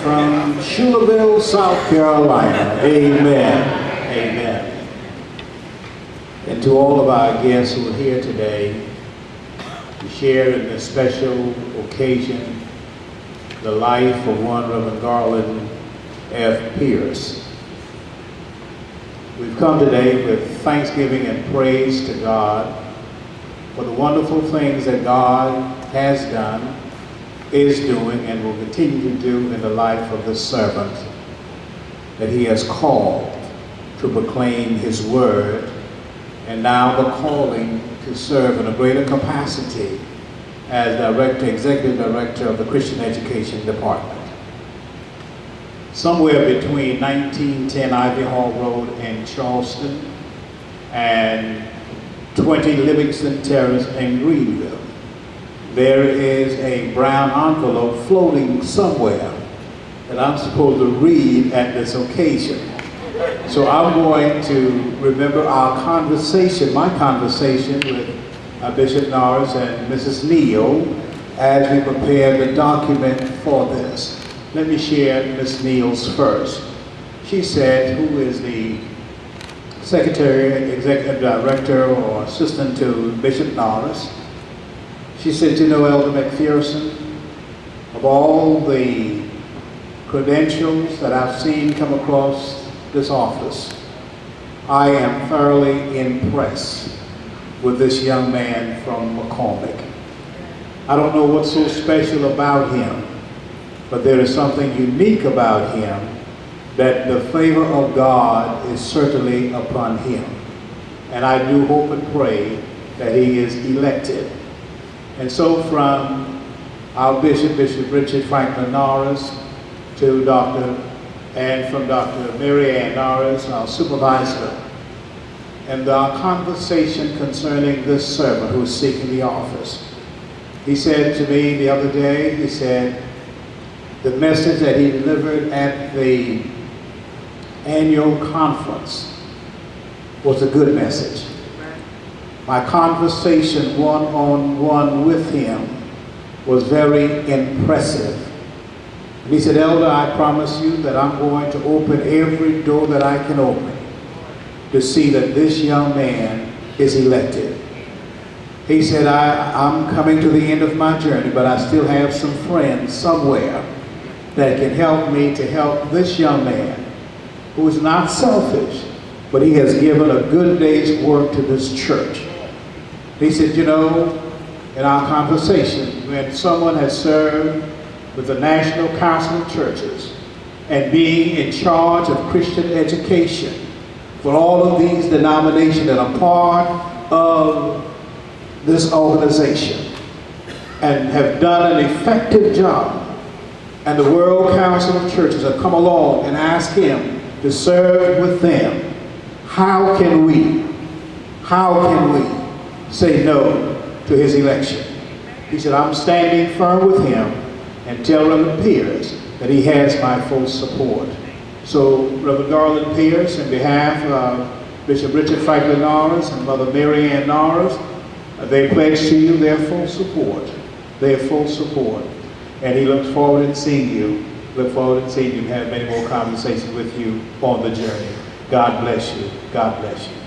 from Schuylerville, South Carolina. Amen. Amen. And to all of our guests who are here today to share in this special occasion the life of one Reverend Garland Pierce. We've come today with thanksgiving and praise to God for the wonderful things that God has done, is doing, and will continue to do in the life of this servant that he has called to proclaim his word, and now the calling to serve in a greater capacity as executive director of the Christian Education Department. Somewhere between 1910 Ivy Hall Road in Charleston and 20 Livingston Terrace in Greenville, there is a brown envelope floating somewhere that I'm supposed to read at this occasion. So I'm going to remember our conversation, my conversation with Bishop Norris and Mrs. Neal as we prepare the document for this. Let me share Ms. Neal's first. She said, who is the Secretary, Executive Director, or Assistant to Bishop Norris. She said, you know, Elder McPherson, of all the credentials that I've seen come across this office, I am thoroughly impressed with this young man from McCormick. I don't know what's so special about him, but there is something unique about him that the favor of God is certainly upon him. And I do hope and pray that he is elected. And so from our Bishop Richard Franklin Norris, to from Dr. Mary Ann Norris, our supervisor, and our conversation concerning this servant who is seeking the office. He said to me the other day, he said, the message that he delivered at the annual conference was a good message. My conversation one-on-one with him was very impressive. And he said, Elder, I promise you that I'm going to open every door that I can open to see that this young man is elected. He said, I'm coming to the end of my journey, but I still have some friends somewhere that can help me to help this young man who is not selfish, but he has given a good day's work to this church. He said, you know, in our conversation, when someone has served with the National Council of Churches and being in charge of Christian education for all of these denominations that are part of this organization and have done an effective job, and the World Council of Churches have come along and asked him to serve with them, how can we say no to his election? He said, I'm standing firm with him and tell Reverend Pierce that he has my full support. So Reverend Garland Pierce, in behalf of Bishop Richard Franklin Norris and Mother Mary Ann Norris, they pledge to you their full support. And he looks forward to seeing you. Look forward to seeing you and have many more conversations with you on the journey. God bless you. God bless you.